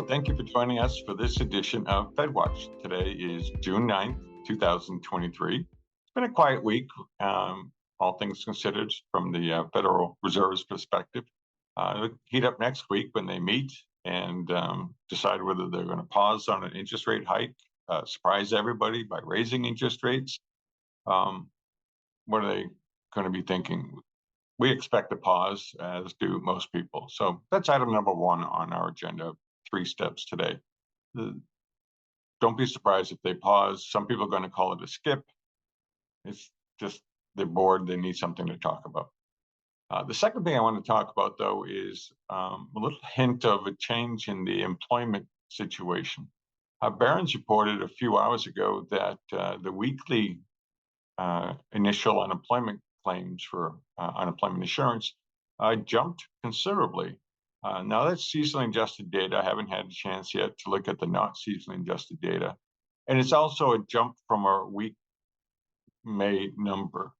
Thank you for joining us for this edition of FedWatch. Today is June 9th, 2023. It's been a quiet week, all things considered, from the Federal Reserve's perspective. It'll heat up next week when they meet and decide whether they're going to pause on an interest rate hike, surprise everybody by raising interest rates. What are they going to be thinking? We expect a pause, as do most people. So that's item number one on our agenda. 3 steps today. Don't be surprised if they pause. Some people are going to call it a skip. It's just they're bored. They need something to talk about. The second thing I want to talk about, though, is a little hint of a change in the employment situation. Barron's reported a few hours ago that the weekly initial unemployment claims for unemployment insurance jumped considerably. Now that's seasonally adjusted data. I haven't had a chance yet to look at the not seasonally adjusted data. And it's also a jump from our week May number.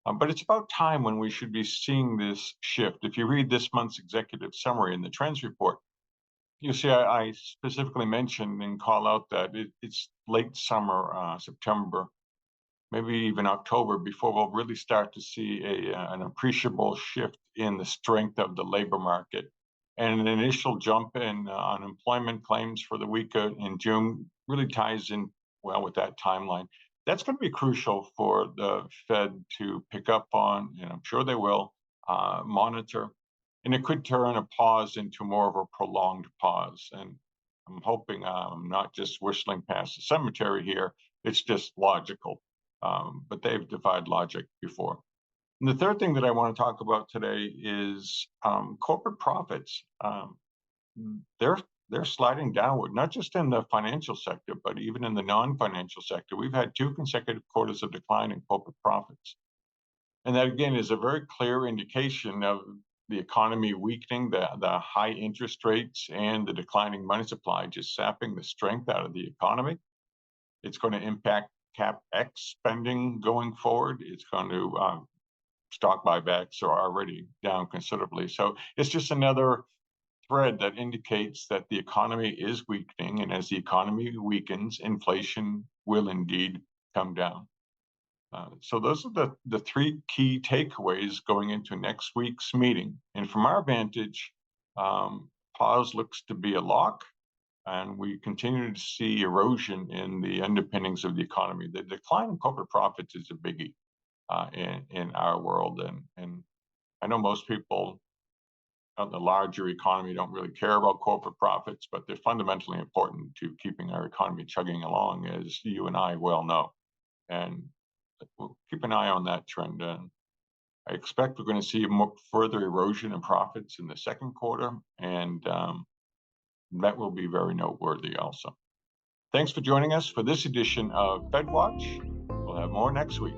But it's about time when we should be seeing this shift. If you read this month's executive summary in the trends report, you see I specifically mentioned and call out that it's late summer, September, maybe even October, before we'll really start to see an appreciable shift in the strength of the labor market. And an initial jump in unemployment claims for the week in June really ties in well with that timeline. That's going to be crucial for the Fed to pick up on, and I'm sure they will, monitor. And it could turn a pause into more of a prolonged pause. And I'm hoping I'm not just whistling past the cemetery here. It's just logical. But they've defied logic before. And the third thing that I want to talk about today is corporate profits. They're sliding downward, not just in the financial sector, but even in the non-financial sector. We've had 2 consecutive quarters of decline in corporate profits. And that, again, is a very clear indication of the economy weakening, the high interest rates and the declining money supply just sapping the strength out of the economy. It's going to impact CapEx spending going forward. It's going to stock buybacks are already down considerably. So it's just another thread that indicates that the economy is weakening. And as the economy weakens, inflation will indeed come down. So those are the 3 key takeaways going into next week's meeting. And from our vantage, pause looks to be a lock. And we continue to see erosion in the underpinnings of the economy. The decline in corporate profits is a biggie in our world. And I know most people in the larger economy don't really care about corporate profits, but they're fundamentally important to keeping our economy chugging along, as you and I well know. And we'll keep an eye on that trend. And I expect we're going to see further erosion in profits in the second quarter. And that will be very noteworthy also. Thanks for joining us for this edition of FedWatch. We'll have more next week.